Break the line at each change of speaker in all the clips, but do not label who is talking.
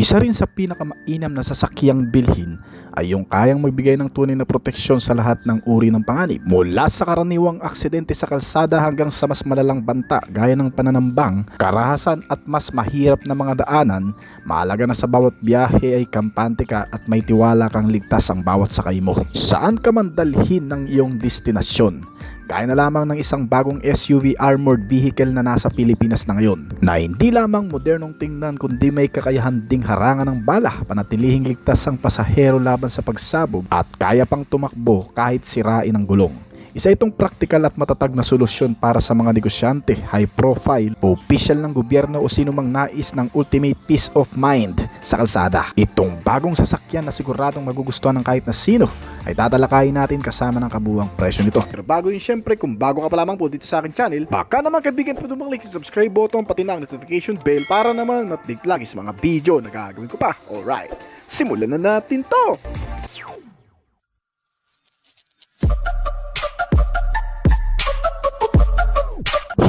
Isa rin sa pinakamainam na sasakyang bilhin ay yung kayang magbigay ng tunay na proteksyon sa lahat ng uri ng panganib. Mula sa karaniwang aksidente sa kalsada hanggang sa mas malalang banta gaya ng pananambang, karahasan at mas mahirap na mga daanan, mahalaga na sa bawat biyahe ay kampante ka at may tiwala kang ligtas ang bawat sakay mo. Saan ka man dalhin ng iyong destinasyon, gaya na lamang ng isang bagong SUV armored vehicle na nasa Pilipinas na ngayon, na hindi lamang modernong tingnan kundi may kakayahan ding harangan ng bala, panatilihing ligtas ang pasahero laban sa pagsabog at kaya pang tumakbo kahit sirain ang gulong. Isa itong praktikal at matatag na solusyon para sa mga negosyante, high profile, opisyal ng gobyerno o sino mang nais ng ultimate peace of mind sa kalsada. Itong bagong sasakyan na siguradong magugustuhan ng kahit na sino ay tatalakayin natin kasama ng kabuuang presyo nito. Pero bago yun, syempre, kung bago ka pa lamang po dito sa aking channel, baka naman kaibigan po mag-click sa subscribe button pati na ang notification bell para naman ma-update lagi sa mga video na gagawin ko pa. Alright, simulan na natin to!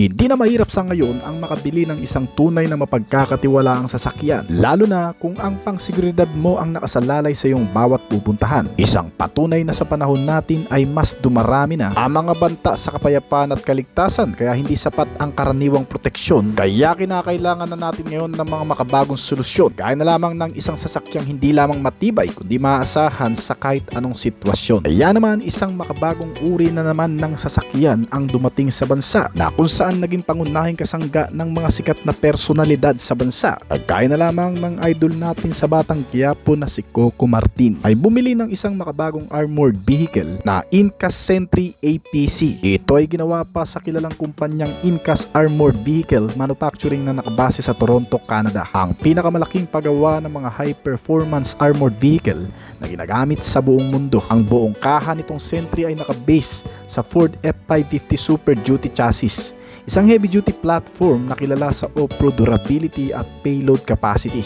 Hindi na mahirap sa ngayon ang makabili ng isang tunay na mapagkakatiwalaang sasakyan, lalo na kung ang pangseguridad mo ang nakasalalay sa iyong bawat pupuntahan. Isang patunay na sa panahon natin ay mas dumarami na ang mga banta sa kapayapaan at kaligtasan, kaya hindi sapat ang karaniwang proteksyon. Kaya kinakailangan na natin ngayon ng mga makabagong solusyon, gaya na lamang ng isang sasakyang hindi lamang matibay kundi maaasahan sa kahit anong sitwasyon. Kaya naman isang makabagong uri na naman ng sasakyan ang dumating sa bansa, na kung saan naging pangunahing kasangga ng mga sikat na personalidad sa bansa. Kagaya na lamang ng idol natin sa Batang Quiapo na si Coco Martin ay bumili ng isang makabagong armored vehicle na Incas Sentry APC. Ito ay ginawa pa sa kilalang kumpanyang Incas Armored Vehicle Manufacturing na nakabase sa Toronto, Canada. Ang pinakamalaking paggawa ng mga high performance armored vehicle na ginagamit sa buong mundo. Ang buong kaha nitong Sentry ay nakabase sa Ford F550 Super Duty chassis, isang heavy-duty platform na kilala sa off-road durability at payload capacity.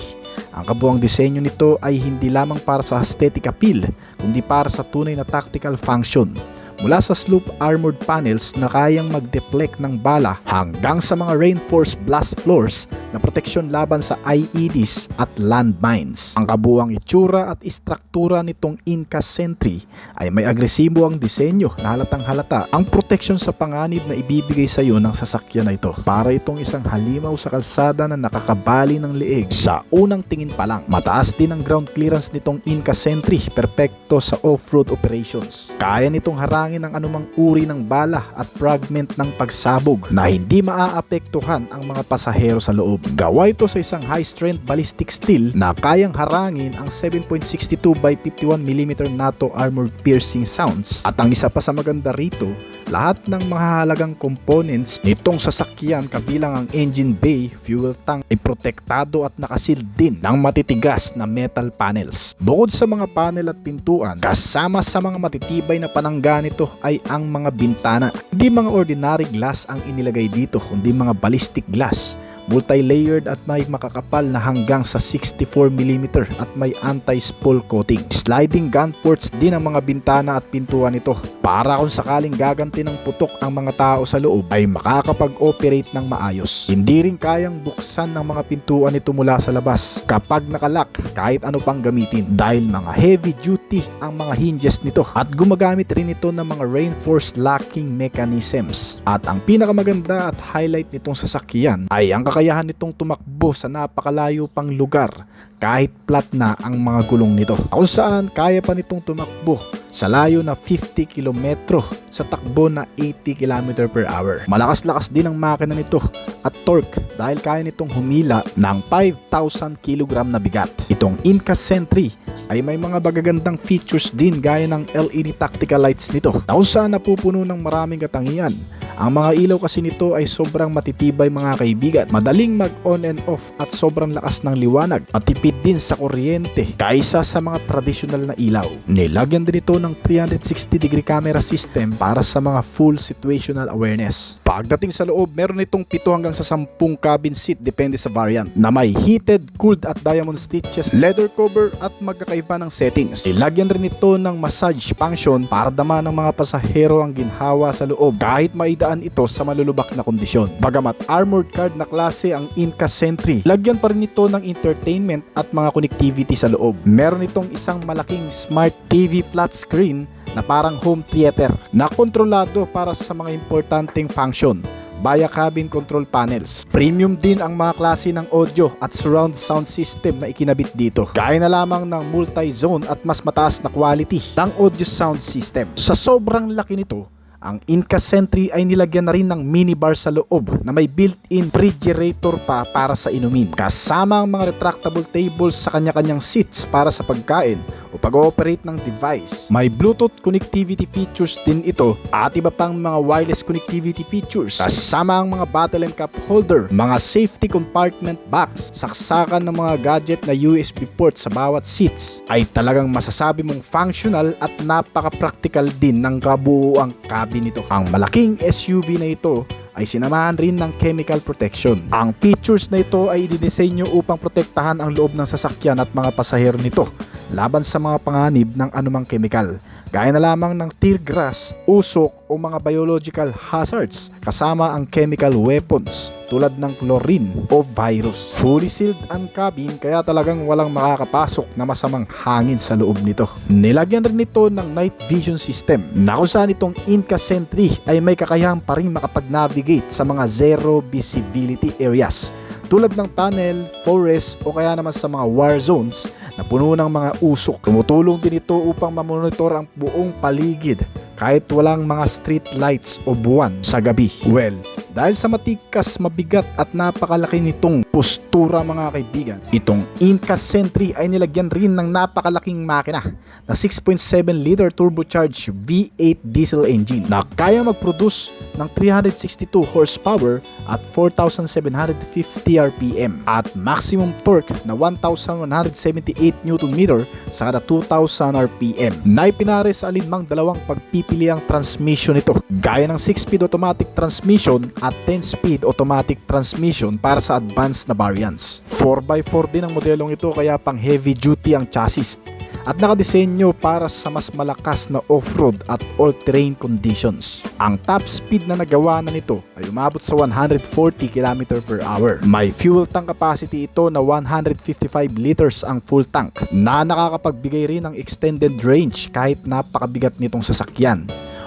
Ang kabuuang disenyo nito ay hindi lamang para sa aesthetic appeal, kundi para sa tunay na tactical function. Mula sa sloop armored panels na kayang mag-deflect ng bala hanggang sa mga reinforced blast floors na proteksyon laban sa IEDs at landmines. Ang kabuuang itsura at istruktura nitong Incas Sentry ay may agresibo ang disenyo na halatang halata ang proteksyon sa panganib na ibibigay sa iyo ng sasakyan na ito. Para itong isang halimaw sa kalsada na nakakabali ng leeg sa unang tingin pa lang. Mataas din ang ground clearance nitong Incas Sentry, perpekto sa off-road operations. Kaya nitong harangin ng anumang uri ng bala at fragment ng pagsabog na hindi maaapektuhan ang mga pasahero sa loob. Gawa ito sa isang high-strength ballistic steel na kayang harangin ang 7.62 by 51mm NATO armored piercing sounds. At ang isa pa sa maganda rito, lahat ng mga halagang components nitong sasakyan kabilang ang engine bay, fuel tank ay protektado at nakasil din ng matitigas na metal panels. Bukod sa mga panel at pintuan, kasama sa mga matitibay na panangga nito ay ang mga bintana. Hindi mga ordinary glass ang inilagay dito kundi mga ballistic glass, multi-layered at may makakapal na hanggang sa 64mm at may anti-spool coating. Sliding gun ports din ang mga bintana at pintuan nito para kung sakaling gaganti ng putok ang mga tao sa loob ay makakapag-operate ng maayos. Hindi rin kayang buksan ng mga pintuan nito mula sa labas kapag nakalock kahit ano pang gamitin dahil mga heavy duty ang mga hinges nito at gumagamit rin ito ng mga reinforced locking mechanisms. At ang pinakamaganda at highlight nitong sasakyan ay ang kakayahan nitong tumakbo sa napakalayo pang lugar kahit flat na ang mga gulong nito, kung saan kaya pa nitong tumakbo sa layo na 50 km sa takbo na 80 km/h. Malakas-lakas din ang makina nito at torque dahil kaya nitong humila ng 5,000 kg na bigat. Itong Incas Sentry ay may mga bagagandang features din gaya ng LED tactical lights nito na kung saan napupuno ng maraming katangian. Ang mga ilaw kasi nito ay sobrang matitibay mga kaibigan, madaling mag on and off at sobrang lakas ng liwanag, matipid din sa kuryente kaysa sa mga tradisyonal na ilaw. Nilagyan din ito ng 360-degree camera system para sa mga full situational awareness. Pagdating sa loob, meron itong 7 hanggang sa 10 cabin seat depende sa variant na may heated, cooled at diamond stitches, leather cover at magkakaiba ng settings. Nilagyan rin ito ng massage function para dama ng mga pasahero ang ginhawa sa loob kahit maida idaan ito sa malulubak na kondisyon. Bagamat armored car na klase ang Inca Sentry, lagyan pa rin ito ng entertainment at mga connectivity sa loob. Meron itong isang malaking smart TV flat screen na parang home theater na kontrolado para sa mga importanteng function via cabin control panels. Premium din ang mga klase ng audio at surround sound system na ikinabit dito. Gaya na lamang ng multi-zone at mas mataas na quality ng audio sound system. Sa sobrang laki nito, ang Inca Sentry ay nilagyan na rin ng minibar sa loob na may built-in refrigerator pa para sa inumin. Kasama ang mga retractable tables sa kanya-kanyang seats para sa pagkain o pag-ooperate ng device. May Bluetooth connectivity features din ito at iba pang mga wireless connectivity features. Kasama ang mga bottle and cup holder, mga safety compartment box, saksakan ng mga gadget na USB port sa bawat seats. Ay talagang masasabi mong functional at napaka-practical din ng kabuuang cabin nito. Ang malaking SUV na ito ay sinamahan rin ng chemical protection. Ang features na ito ay dinisenyo upang protektahan ang loob ng sasakyan at mga pasahero nito laban sa mga panganib ng anumang chemical, gaya na lamang ng tear gas, usok o mga biological hazards, kasama ang chemical weapons tulad ng chlorine o virus. Fully sealed ang cabin kaya talagang walang makakapasok na masamang hangin sa loob nito. Nilagyan rin ito ng night vision system na kung saan itong Inca Sentry ay may kakayahan pa rin makapag-navigate sa mga zero visibility areas tulad ng tunnel, forest o kaya naman sa mga war zones na puno ng mga usok. Tumutulong din ito upang mamonitor ang buong paligid kahit walang mga street lights o buwan sa gabi. Well, dahil sa matikas, mabigat at napakalaki nitong postura mga kaibigan, itong Inca Sentry ay nilagyan rin ng napakalaking makina na 6.7 liter turbocharged V8 diesel engine na kaya mag-produce ng 362 horsepower at 4,750 RPM at maximum torque na 1,178 Nm sa kada 2,000 RPM na ipinare sa alinmang dalawang pagpipiliang transmission nito, gaya ng 6-speed automatic transmission at 10-speed automatic transmission para sa advanced na variants. 4x4 din ang modelong ito kaya pang heavy duty ang chassis at nakadisenyo para sa mas malakas na off-road at all-terrain conditions. Ang top speed na nagawa na nito ay umabot sa 140 km/h. May fuel tank capacity ito na 155 liters ang full tank na nakakapagbigay rin ng extended range kahit napakabigat nitong sasakyan.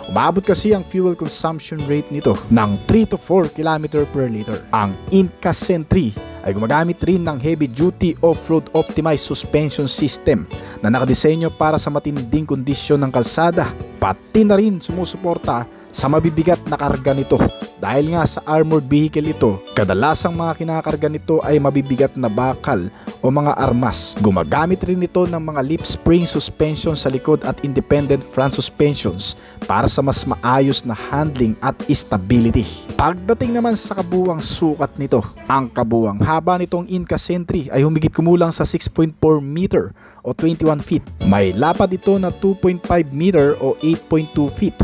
Umabot kasi ang fuel consumption rate nito ng 3 to 4 km/l. Ang Inca Sentry ay gumagamit rin ng heavy-duty off-road optimized suspension system na nakadisenyo para sa matinding kondisyon ng kalsada, pati na rin sumusuporta sa mabibigat na karga nito. Dahil nga sa armored vehicle ito, kadalasang mga kinakarga nito ay mabibigat na bakal o mga armas. Gumagamit rin ito ng mga lip spring suspension sa likod at independent front suspensions para sa mas maayos na handling at stability. Pagdating naman sa kabuuang sukat nito, ang kabuuang haba nitong Inca Sentry ay humigit kumulang sa 6.4 meter o 21 feet. May lapad ito na 2.5 meter o 8.2 feet.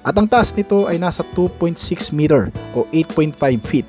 At ang taas nito ay nasa 2.6 meter o 8.5 feet.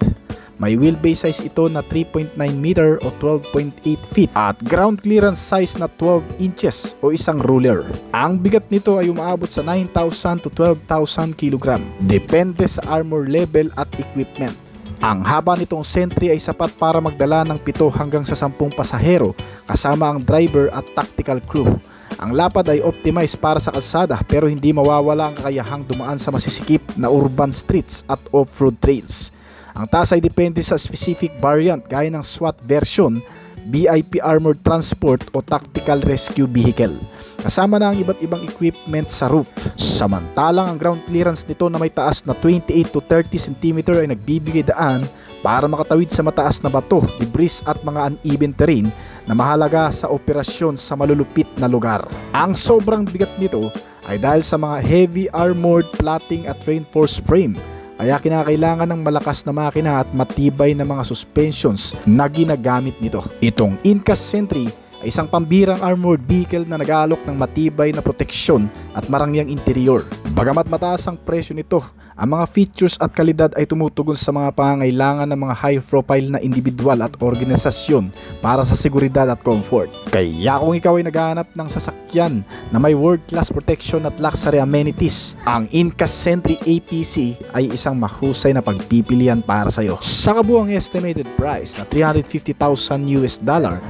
May wheelbase size ito na 3.9 meter o 12.8 feet at ground clearance size na 12 inches o isang ruler. Ang bigat nito ay umaabot sa 9,000 to 12,000 kg. Depende sa armor level at equipment. Ang haba nitong Sentry ay sapat para magdala ng 7 hanggang sa 10 pasahero kasama ang driver at tactical crew. Ang lapad ay optimized para sa kalsada pero hindi mawawala ang kakayahang dumaan sa masisikip na urban streets at off-road trails. Ang taas ay depende sa specific variant gaya ng SWAT version, VIP Armored Transport o Tactical Rescue Vehicle. Kasama na ang iba't ibang equipment sa roof. Samantalang ang ground clearance nito na may taas na 28 to 30 cm ay nagbibigay daan para makatawid sa mataas na bato, debris at mga uneven terrain na mahalaga sa operasyon sa malulupit na lugar. Ang sobrang bigat nito ay dahil sa mga heavy armored plating at reinforced frame, kaya kinakailangan ng malakas na makina at matibay na mga suspensions na ginagamit nito. Itong Inca Sentry ay isang pambirang armored vehicle na nag-aalok ng matibay na proteksyon at marangyang interior. Bagamat mataas ang presyo nito, ang mga features at kalidad ay tumutugon sa mga pangangailangan ng mga high-profile na individual at organisasyon para sa seguridad at comfort. Kaya kung ikaw ay naghahanap ng sasakyan na may world-class protection at luxury amenities, ang Incas Sentry APC ay isang mahusay na pagpipilian para sa iyo. Sa kabuang estimated price na $350,000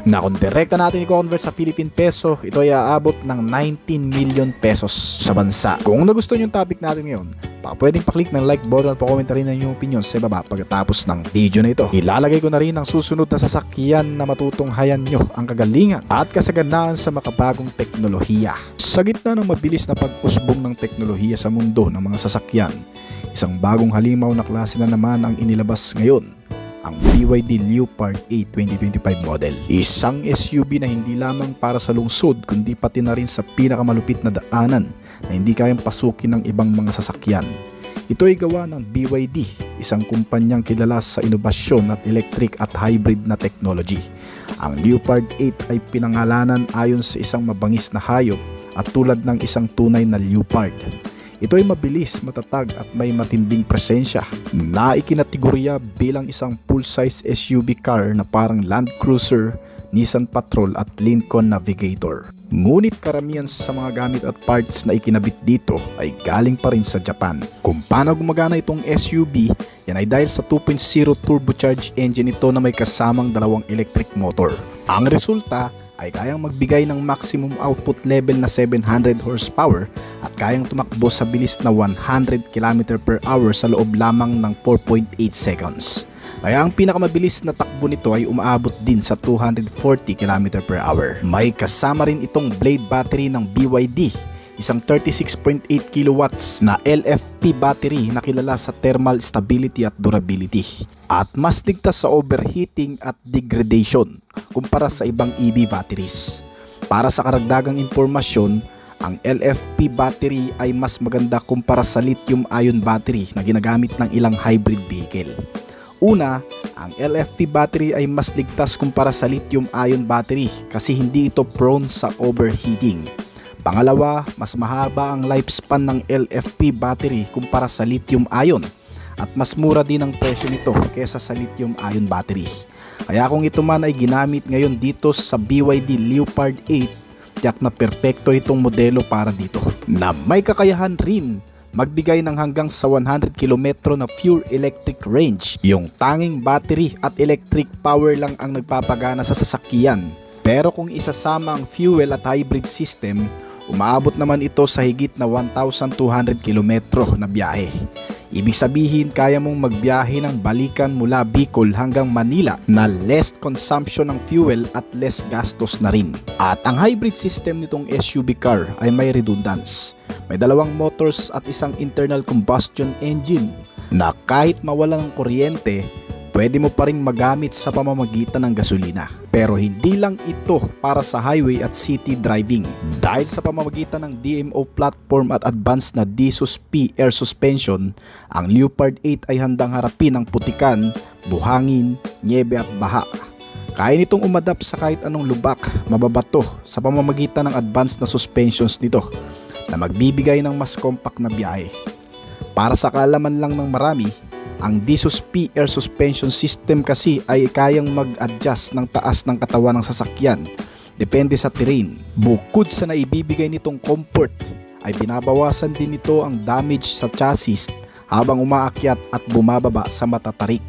na kung direkta natin i-convert sa Philippine peso, ito ay aabot ng 19 million pesos sa bansa. Kung nagustuhan yung topic natin ngayon, pwedeng pa-click ng like button at pa-comment rin ng inyong opinion sa baba pagkatapos ng video na ito. Ilalagay ko na rin ang susunod na sasakyan na matutunghayan nyo ang kagalingan at kasaganaan sa makabagong teknolohiya. Sa gitna ng mabilis na pag-usbong ng teknolohiya sa mundo ng mga sasakyan, isang bagong halimaw na klase na naman ang inilabas ngayon, ang BYD Leopard 8 2025 model. Isang SUV na hindi lamang para sa lungsod kundi pati na rin sa pinakamalupit na daanan na hindi kayang pasukin ng ibang mga sasakyan. Ito ay gawa ng BYD, isang kumpanyang kilala sa inobasyon at electric at hybrid na technology. Ang Leopard 8 ay pinangalanan ayon sa isang mabangis na hayop at tulad ng isang tunay na leopard. Ito ay mabilis, matatag at may matinding presensya na ikinategorya bilang isang full-size SUV car na parang Land Cruiser, Nissan Patrol at Lincoln Navigator. Ngunit karamihan sa mga gamit at parts na ikinabit dito ay galing pa rin sa Japan. Kung paano gumagana itong SUV, yan ay dahil sa 2.0 turbocharged engine ito na may kasamang dalawang electric motor. Ang resulta ay kayang magbigay ng maximum output level na 700 horsepower at kayang tumakbo sa bilis na 100 km/h sa loob lamang ng 4.8 seconds. Kaya ang pinakamabilis na takbo nito ay umaabot din sa 240 km/h. May kasama rin itong blade battery ng BYD, isang 36.8 kilowatts na LFP battery na kilala sa thermal stability at durability at mas ligtas sa overheating at degradation kumpara sa ibang EV batteries. Para sa karagdagang impormasyon, ang LFP battery ay mas maganda kumpara sa lithium-ion battery na ginagamit ng ilang hybrid vehicle. Una, ang LFP battery ay mas ligtas kumpara sa lithium-ion battery kasi hindi ito prone sa overheating. Pangalawa, mas mahaba ang lifespan ng LFP battery kumpara sa lithium-ion at mas mura din ang presyo nito kesa sa lithium-ion battery. Kaya kung ito man ay ginamit ngayon dito sa BYD Leopard 8, tiyak na perpekto itong modelo para dito na may kakayahan rin magbigay ng hanggang sa 100 km na pure electric range. Yung tanging battery at electric power lang ang nagpapagana sa sasakyan. Pero kung isasama ang fuel at hybrid system, umaabot naman ito sa higit na 1,200 km na biyahe. Ibig sabihin kaya mong magbiyahe ng balikan mula Bicol hanggang Manila na less consumption ng fuel at less gastos na rin. At ang hybrid system nitong SUV car ay may redundance. May dalawang motors at isang internal combustion engine na kahit mawala ng kuryente, pwede mo pa rin magamit sa pamamagitan ng gasolina. Pero hindi lang ito para sa highway at city driving. Dahil sa pamamagitan ng DMO platform at advanced na DSUS-P air suspension, ang Leopard 8 ay handang harapin ang putikan, buhangin, niebe at baha. Kaya nitong umadap sa kahit anong lubak, mababato sa pamamagitan ng advanced na suspensions nito na magbibigay ng mas compact na biyahe. Para sa kaalaman lang ng marami, ang DSUS-P air suspension system kasi ay kayang mag-adjust ng taas ng katawan ng sasakyan depende sa terrain. Bukod sa naibibigay nitong comfort, ay binabawasan din nito ang damage sa chassis habang umaakyat at bumababa sa matatarik.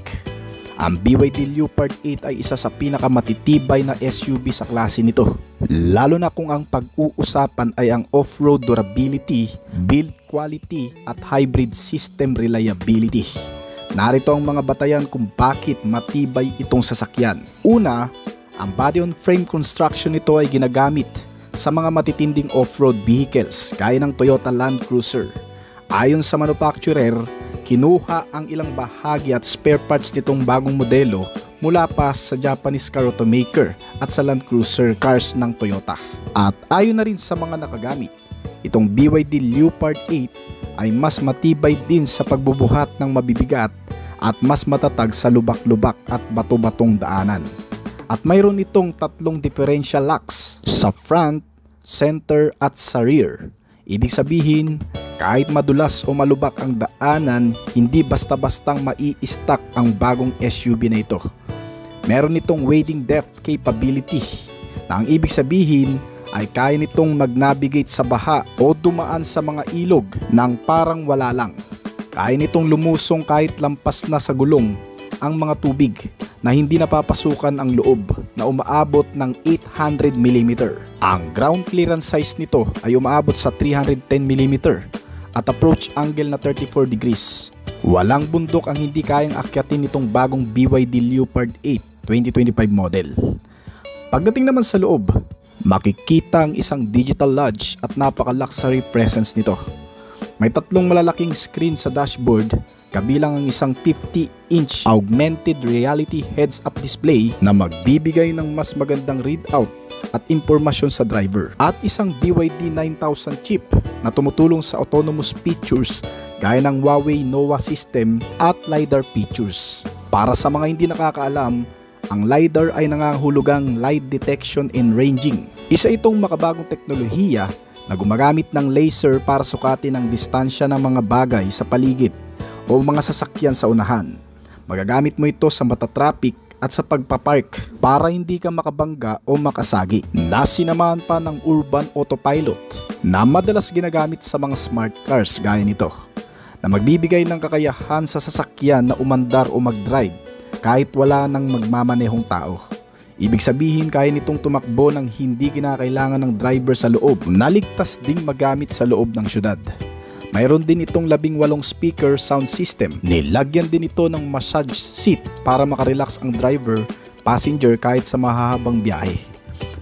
Ang BYD Leopard 8 ay isa sa pinakamatitibay na SUV sa klase nito, lalo na kung ang pag-uusapan ay ang off-road durability, build quality at hybrid system reliability. Narito ang mga batayan kung bakit matibay itong sasakyan. Una, ang body-on-frame construction nito ay ginagamit sa mga matitinding off-road vehicles gaya ng Toyota Land Cruiser. Ayon sa manufacturer, kinuha ang ilang bahagi at spare parts nitong bagong modelo mula pa sa Japanese car automaker at sa Land Cruiser cars ng Toyota. At ayon na rin sa mga nakagamit, itong BYD Leopard 8 ay mas matibay din sa pagbubuhat ng mabibigat at mas matatag sa lubak-lubak at bato-batong daanan. At mayroon itong 3 differential locks sa front, center at sa rear. Ibig sabihin, Kahit madulas o malubak ang daanan, hindi basta-bastang mai-stack ang bagong SUV na ito. Meron itong wading depth capability na ang ibig sabihin ay kaya nitong mag-navigate sa baha o dumaan sa mga ilog nang parang wala lang. Kaya nitong lumusong kahit lampas na sa gulong ang mga tubig na hindi napapasukan ang loob na umaabot ng 800mm. Ang ground clearance size nito ay umaabot sa 310mm at approach angle na 34 degrees. Walang bundok ang hindi kayang akyatin nitong bagong BYD Leopard 8 2025 model. Pagdating naman sa loob, makikita ang isang digital lodge at napaka-luxury presence nito. May tatlong malalaking screen sa dashboard, kabilang ang isang 50-inch augmented reality heads-up display na magbibigay ng mas magandang readout at impormasyon sa driver, at isang BYD 9000 chip na tumutulong sa autonomous features gaya ng Huawei Nova system at LiDAR features. Para sa mga hindi nakakaalam, ang LiDAR ay nangangahulugang light detection and ranging. Isa itong makabagong teknolohiya na gumagamit ng laser para sukatin ang distansya ng mga bagay sa paligid o mga sasakyan sa unahan. Magagamit mo ito sa mata traffic at sa pagpapark para hindi ka makabangga o makasagi. Nasinamahan pa ng urban autopilot na madalas ginagamit sa mga smart cars gaya nito, na magbibigay ng kakayahan sa sasakyan na umandar o mag-drive kahit wala nang magmamanehong tao. Ibig sabihin, kaya nitong tumakbo ng hindi kinakailangan ng driver sa loob, na ligtas ding magamit sa loob ng syudad. Mayroon din itong 18 speaker sound system. Nilagyan din ito ng massage seat para makarelax ang driver, passenger kahit sa mahahabang biyahe.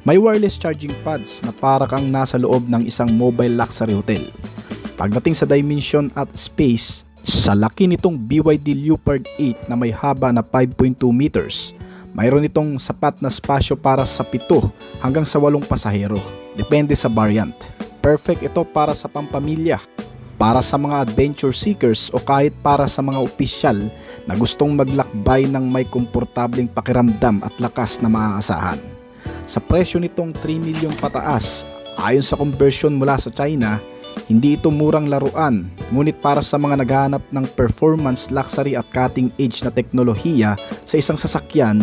May wireless charging pads na para kang nasa loob ng isang mobile luxury hotel. Pagdating sa dimension at space, sa laki nitong BYD Leopard 8 na may haba na 5.2 meters, mayroon itong sapat na spasyo para sa 7 hanggang sa 8 pasahero, depende sa variant. Perfect ito para sa pampamilya, para sa mga adventure seekers o kahit para sa mga opisyal na gustong maglakbay ng may komportableng pakiramdam at lakas na maaasahan. Sa presyo nitong 3 milyon pataas, ayon sa conversion mula sa China, hindi ito murang laruan, ngunit para sa mga naghahanap ng performance, luxury at cutting edge na teknolohiya sa isang sasakyan,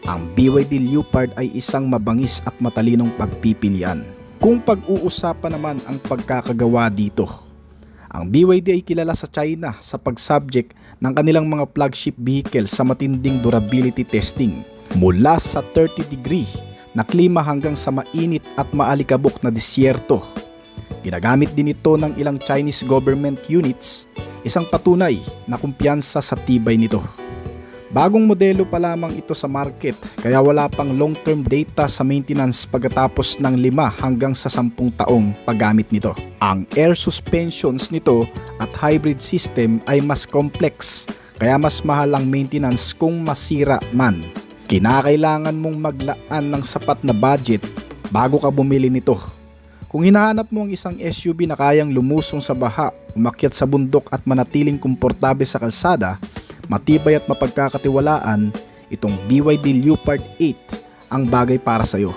ang BYD Leopard ay isang mabangis at matalinong pagpipilian. Kung pag-uusapan naman ang pagkakagawa dito, ang BYD ay kilala sa China sa pag-subject ng kanilang mga flagship vehicles sa matinding durability testing, mula sa 30 degree na klima hanggang sa mainit at maalikabok na disyerto. Ginagamit din ito ng ilang Chinese government units, isang patunay na kumpiyansa sa tibay nito. Bagong modelo pa lamang ito sa market, kaya wala pang long-term data sa maintenance pagkatapos ng 5 hanggang sa 10 taong paggamit nito. Ang air suspensions nito at hybrid system ay mas complex, kaya mas mahal ang maintenance kung masira man. Kinakailangan mong maglaan ng sapat na budget bago ka bumili nito. Kung hinahanap mo ang isang SUV na kayang lumusong sa baha, umakyat sa bundok at manatiling komportable sa kalsada, matibay at mapagkakatiwalaan, itong BYD Leopard 8 ang bagay para sa iyo.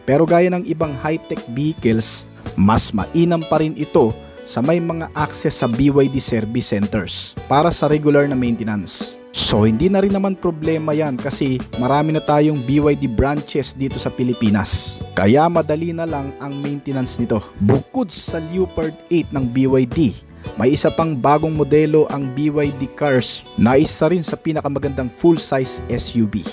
Pero gaya ng ibang high-tech vehicles, mas mainam pa rin ito sa may mga access sa BYD service centers para sa regular na maintenance. So hindi na rin naman problema yan kasi marami na tayong BYD branches dito sa Pilipinas. Kaya madali na lang ang maintenance nito. Bukod sa Leopard 8 ng BYD, may isa pang bagong modelo ang BYD Cars na isa rin sa pinakamagandang full-size SUV.